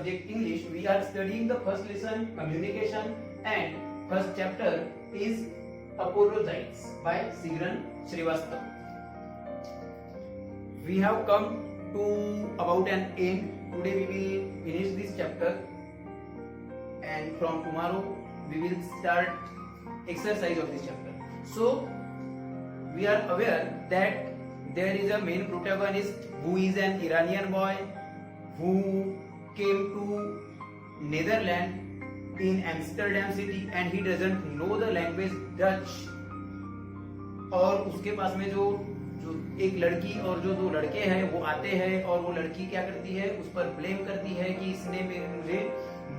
subject English. We are studying the first lesson communication and first chapter is apologize by Sigran Srivastava. We have come to about an end. Today we will finish this chapter and from tomorrow we will start exercise of this chapter. So we are aware that there is a main protagonist who is an Iranian boy who came to Netherlands in Amsterdam city and he doesn't know the language Dutch. और उसके पास में जो एक लड़की और जो दो लड़के हैं वो आते हैं और वो लड़की क्या करती है, उस पर ब्लेम करती है कि इसने मुझे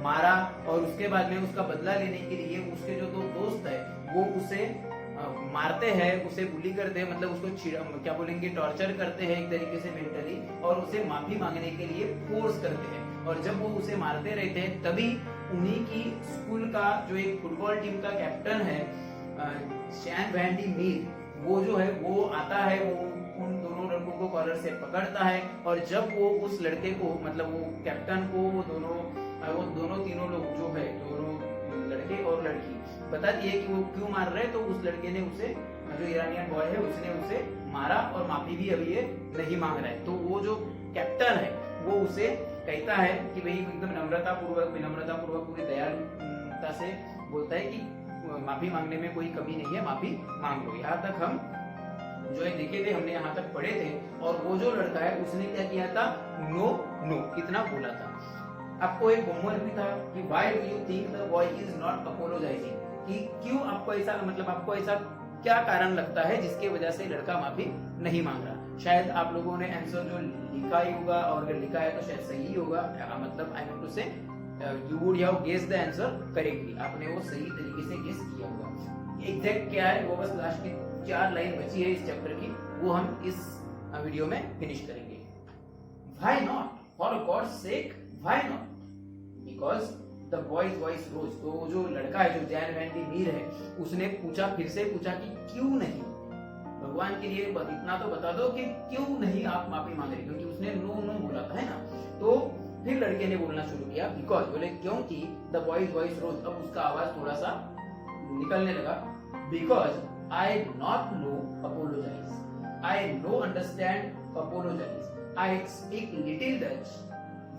मारा और उसके बाद में उसका बदला लेने के लिए उसके जो दो दोस्त है वो उसे मारते हैं, उसे बुली करते हैं, मतलब उसको क्या बोलेंगे टॉर्चर करते हैं एक तरीके से मेंटली और उसे माफी मांगने के लिए फोर्स करते हैं। और जब वो उसे मारते रहते हैं तभी उन्हीं की स्कूल का जो एक फुटबॉल टीम का कैप्टन है शैन वैन डी मीर, वो जो है वो आता है, वो उन दोनों लड़कों को कॉलर से पकड़ता है और जब वो उस लड़के को मतलब वो कैप्टन को वो दोनों तीनों लोग जो है दोनों लड़के और लड़की बताती है कि वो क्यों मार रहे हैं, तो उस लड़के ने उसे जो ईरानियन बॉय है उसने उसे मारा और माफी भी अभी ये नहीं मांग रहा है। तो वो जो कैप्टन है वो उसे कहता है कि भाई एकदम विनम्रता पूर्वक पूरी दयालुता से बोलता है कि माफी मांगने में कोई कमी नहीं है, माफी मांग लो। यहाँ तक हम जो है देखे थे, हमने यहाँ तक पढ़े थे और वो जो लड़का है उसने क्या किया था, नो नो इतना बोला था। आपको एक होमवर्क भी था कि why do you think the boy is not apologising, कि क्यों आपको ऐसा मतलब आपको ऐसा क्या कारण लगता है जिसके वजह से लड़का माफी नहीं मांग रहा। शायद आप लोगों ने आंसर जो लिखा ही होगा और अगर लिखा है तो शायद सही होगा, मतलब आई मीन टू से you would have guessed the answer correctly, आपने वो सही तरीके से गेस किया होगा। एग्जैक्ट क्या है वो बस लास्ट की 4 लाइन बची है इस चैप्टर की, वो हम इस वीडियो में फिनिश करेंगे। Why not, for God's sake why not, because the boy's voice rose. तो जो लड़का है जो जैन वैन डी मीर है उसने पूछा, फिर से पूछा कि क्यों नहीं, भगवान के लिए इतना तो बता दो कि क्यों नहीं आप माफी मांग रहे, क्योंकि उसने नो नो बोला था, है ना। तो फिर लड़के ने बोलना शुरू किया, बिकॉज बोले क्योंकि द बॉयज वॉइस रोज, अब उसका आवाज थोड़ा सा निकलने लगा, because I not know apologise, I know understand apologise, I speak little Dutch,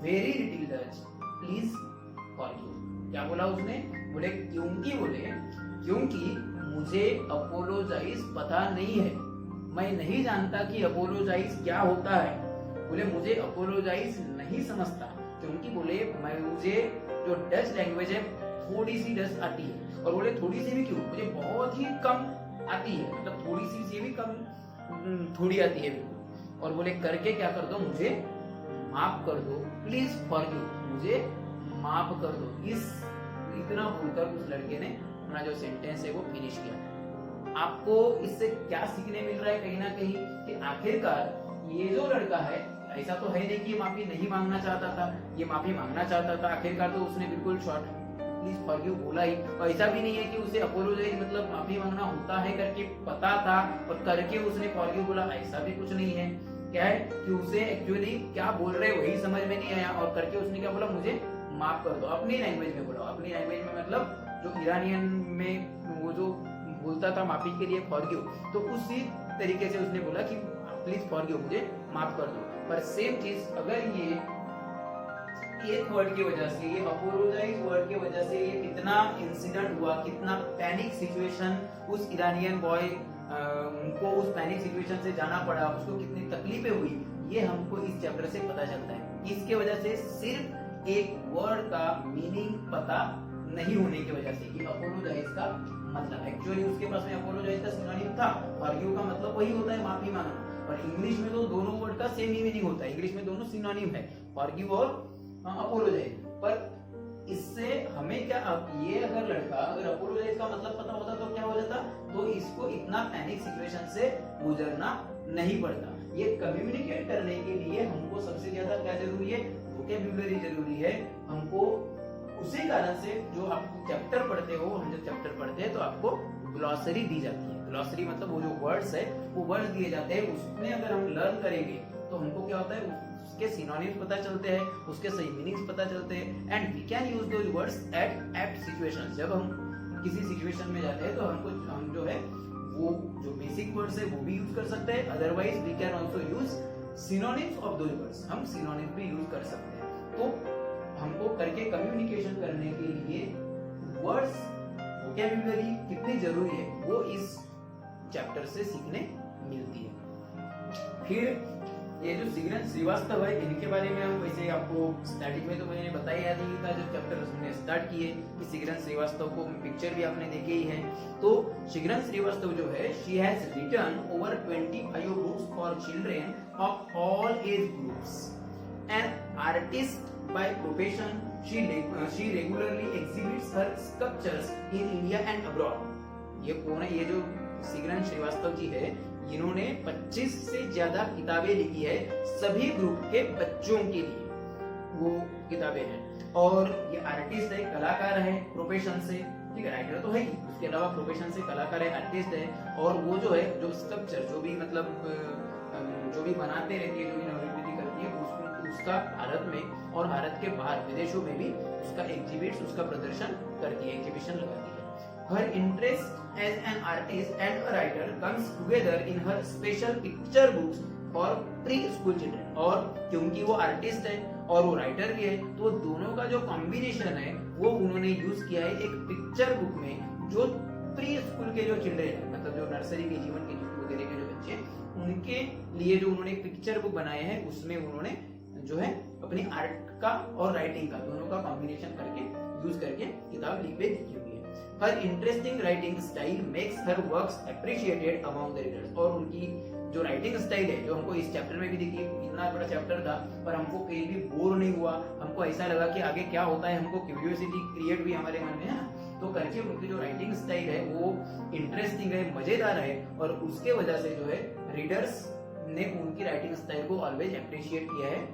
very little Dutch, please forgive. क्या बोला उसने, बोले क्योंकि मुझे अपोलोजाइज पता नहीं है, मैं नहीं जानता कि अपोलोजाइज क्या होता है। बोले मुझे अपोलोजाइज नहीं समझता, क्योंकि बोले मुझे जो डच लैंग्वेज है थोड़ी सी डच आती है, और बोले थोड़ी सी भी क्यों, मुझे बहुत ही कम आती है, मतलब थोड़ी सी से भी कम थोड़ी आती है बिल्कुल। और बोले करके क्या कर दो, मुझे माफ कर दो, प्लीज फॉरगिव, मुझे माफ कर दो। इतना बोलकर उस लड़के ने अपना जो सेंटेंस है वो फिनिश किया। आपको इससे क्या सीखने मिल रहा है, कहीं ना कहीं कि आखिरकार ये जो लड़का है ऐसा तो है नहीं कि ये माफी नहीं मांगना चाहता था, ये माफी मांगना चाहता था। आखिरकार तो उसने बिल्कुल शॉर्ट प्लीज फॉरगिव बोला ही, और ऐसा भी नहीं है कि उसे अपोलोजाइज मतलब माफी मांगना होता है करके पता था और करके उसने फॉरगिव बोला, ऐसा भी कुछ नहीं है। क्या है कि उसे एक्चुअली क्या बोल रहे वही समझ में नहीं आया और करके उसने क्या बोला, मुझे माफ कर दो, अपनी लैंग्वेज में बोला। अपनी लैंग्वेज में मतलब जो ईरानियन में वो जो बोलता था माफी के लिए फॉरगिव, तो उसी तरीके से उसने बोला कि प्लीज फॉरगिव, मुझे माफ कर दो। पर सेम चीज अगर ये एक वर्ड की वजह से, ये अपोलोजाइज वर्ड की वजह से ये कितना इंसिडेंट हुआ, कितना पैनिक सिचुएशन उस ईरानियन बॉय को उस पैनिक सिचुएशन से जाना पड़ा, उसको कितनी तकलीफें हुई, ये हमको इस चैप्टर से पता चलता है। इसके वजह से सिर्फ एक वर्ड का मीनिंग पता नहीं होने की वजह से कि अपोलोजाइज का मतलब एक्चुअली उसके पास में अपोलोजाइज का सिनोनिम था, फॉरगिव का मतलब वही होता है माफी मांगना, और इंग्लिश में तो दोनों वर्ड का सेम ही मीनिंग होता है, इंग्लिश में दोनों सिनोनिम है, फॉरगिव और अपोलोजाइज। पर इससे हमें क्या, ये अगर लड़का अगर अपोलोजाइज का मतलब पता होता तो क्या हो जाता, तो इसको इतना पैनिक सिचुएशन से गुजरना नहीं पड़ता। ये कम्युनिकेट करने के लिए हमको सबसे ज्यादा क्या जरूरी है, वोकैब्युलरी जरूरी है। हमको उसी कारण से जो आप चैप्टर पढ़ते हो, हम जब चैप्टर पढ़ते हैं तो आपको ग्लॉसरी दी जाती है। ग्लॉसरी मतलब वो जो वर्ड्स है वो वर्ड्स दिए जाते हैं, उसमें अगर हम लर्न करेंगे तो हमको क्या होता है, उसके सिनोनिम्स पता चलते हैं, उसके सही मीनिंग्स पता चलते हैं, and we can use those words at apt situations. जब हम किसी सिचुएशन में जाते हैं तो हम जो है वो जो बेसिक वर्ड्स है वो भी यूज कर सकते हैं, otherwise we can also use synonyms of those words, हम सिनोनिम्स भी यूज कर सकते हैं। तो हमको करके कम्युनिकेशन करने के लिए वर्ड्स वोकैब्युलरी कितनी जरूरी है वो इस चैप्टर से सीखने मिलती है। फिर ये जो सिगरेट श्रीवास्तव है इनके बारे में हम वैसे आपको स्टार्टिंग में तो मैंने बताया नहीं था, जब चैप्टर हमने स्टार्ट किए कि सिगरेट श्रीवास्तव को पिक्चर भी आपने देखे ही है। तो सिगरेट श्रीवास्तव जो है she has written over 25 books for children of all age groups, an artist by profession, she regularly exhibits her sculptures in India and abroad। ये कौन है? ये जो सिगरेट श्रीवास्तव जी है, इन्होंने 25 से ज्यादा किताबें लिखी है सभी ग्रुप के बच्चों के लिए, वो किताबें हैं। और ये आर्टिस्ट है, कलाकार है प्रोफेशन से, ठीक है, राइटर तो है ही, उसके अलावा प्रोफेशन से कलाकार है, आर्टिस्ट है। और वो जो है जो स्कल्पचर जो भी मतलब जो भी बनाते रहती है, जो भी नौकरी करती है, उसका भारत में और भारत के बाहर विदेशों में भी उसका एग्जिबिट्स, उसका प्रदर्शन करती है, एग्जीबिशन लगाती है। Her interest as an artist and a writer comes together in her special picture books for pre-school children। और क्योंकि वो आर्टिस्ट है और वो राइटर भी है, तो दोनों का जो कॉम्बिनेशन है वो उन्होंने यूज किया है एक पिक्चर बुक में, जो प्री स्कूल के जो चिल्ड्रेन है, मतलब जो नर्सरी के जीवन के वगैरह के जो बच्चे, उनके लिए जो उन्होंने पिक्चर बुक बनाए हैं, उसमें उन्होंने जो है अपनी आर्ट का और राइटिंग का दोनों का कॉम्बिनेशन करके यूज करके किताब लिख के लिखी हुई है। Her interesting writing style makes her works appreciated among the readers। और उनकी जो राइटिंग स्टाइल है, जो हमको इस चैप्टर में भी देखिए, इतना बड़ा चैप्टर था पर हमको कहीं भी बोर नहीं हुआ, हमको ऐसा लगा कि आगे क्या होता है, हमको क्यूरियोसिटी क्रिएट हुई हमारे मन में, है ना। तो करके उनकी जो राइटिंग स्टाइल है वो इंटरेस्टिंग है, मजेदार है, और उसके वजह से जो है रीडर्स ने उनकी राइटिंग स्टाइल को ऑलवेज अप्रिशिएट किया है।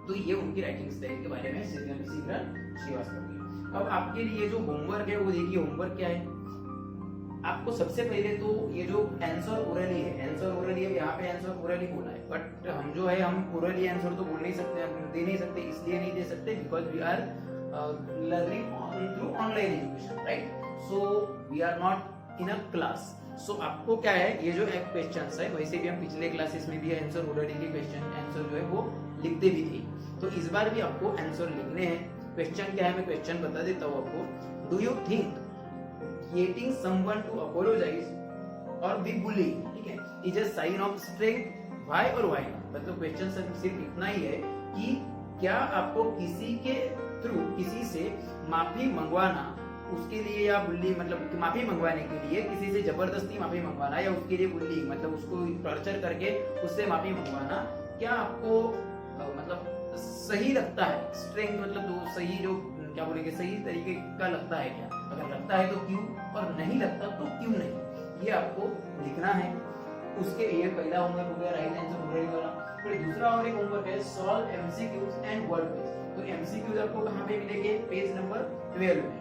तो ये उनकी राइटिंग स्टाइल के बारे में सिगरेट श्रीवास्तव की। अब आपके लिए जो होमवर्क है वो देखिए, होमवर्क क्या है, आपको सबसे पहले तो ये जो आंसर ओरली है, आंसर ओरली है, यहाँ पे आंसर ओरली बोला है, बट हम जो है हम ओरली आंसर तो बोल नहीं सकते, हम दे नहीं सकते, इसलिए नहीं दे सकते because we are learning through online education, right. So we are not in a class. So आपको क्या है, ये जो एक क्वेश्चन है, वैसे भी हम पिछले क्लासेस में भी आंसर ओरली के क्वेश्चन आंसर जो है वो लिखते भी थे, तो इस बार भी आपको आंसर लिखने हैं। क्वेश्चन क्या है, मैं क्वेश्चन बता देता हूँ आपको। Do you think creating someone to apologize or be bullied, ठीक है, is a sign of strength? Why or why not? मतलब क्वेश्चन सिर्फ इतना ही है कि क्या आपको किसी के थ्रू किसी से माफी मंगवाना, उसके लिए, या बुल्ली मतलब माफी मंगवाने के लिए किसी से जबरदस्ती माफी मंगवाना, या उसके लिए बुल्ली मतलब उसको टॉर्चर करके उससे माफी मंगवाना, क्या आपको मतलब सही लगता है? स्ट्रेंथ मतलब जो सही, जो क्या बोलेंगे, सही तरीके का लगता है क्या? अगर लगता है तो क्यों, और नहीं लगता तो क्यों नहीं, ये आपको लिखना है। उसके ये पहला होमवर्क हो गया राइट आंसर ओरली वाला। फिर दूसरा और एक होमवर्क है solve MCQs and word quiz. तो एमसीक्यूज आपको कहां पे मिलेंगे? पेज नंबर 12 में।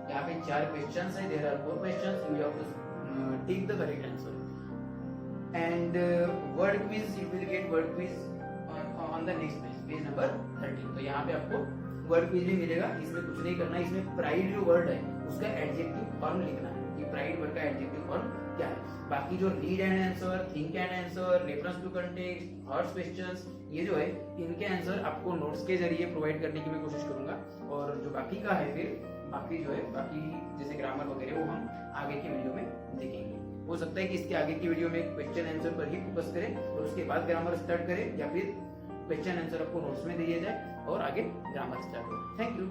यहाँ पे 4 क्वेश्चंस है, there are 4 questions, you have to take the correct answer. And word quiz, you will get word quiz on the next page number 13। तो यहाँ पे आपको वर्ड क्विज भी मिलेगा, इसमें कुछ नहीं करना, इसमें प्राइड जो वर्ड है उसका एडजेक्टिव फॉर्म लिखना है कि प्राइड वर्ड का एडजेक्टिव फॉर्म क्या है। बाकी जो read and answer, think and answer, reference to context, hot questions, ये जो है इनके आंसर आपको नोट्स के जरिए प्रोवाइड करने की मैं कोशिश करूंगा। और जो बाकी का है, फिर बाकी जो है बाकी जैसे ग्रामर वगैरह वो हम आगे की वीडियो में देखेंगे। हो सकता है कि इसके आगे की वीडियो में क्वेश्चन आंसर पर ही फोकस करें और उसके बाद ग्रामर स्टार्ट करें, या फिर क्वेश्चन आंसर आपको नोट्स में दिया जाए और आगे ग्रामर स्टार्ट हो। Thank you.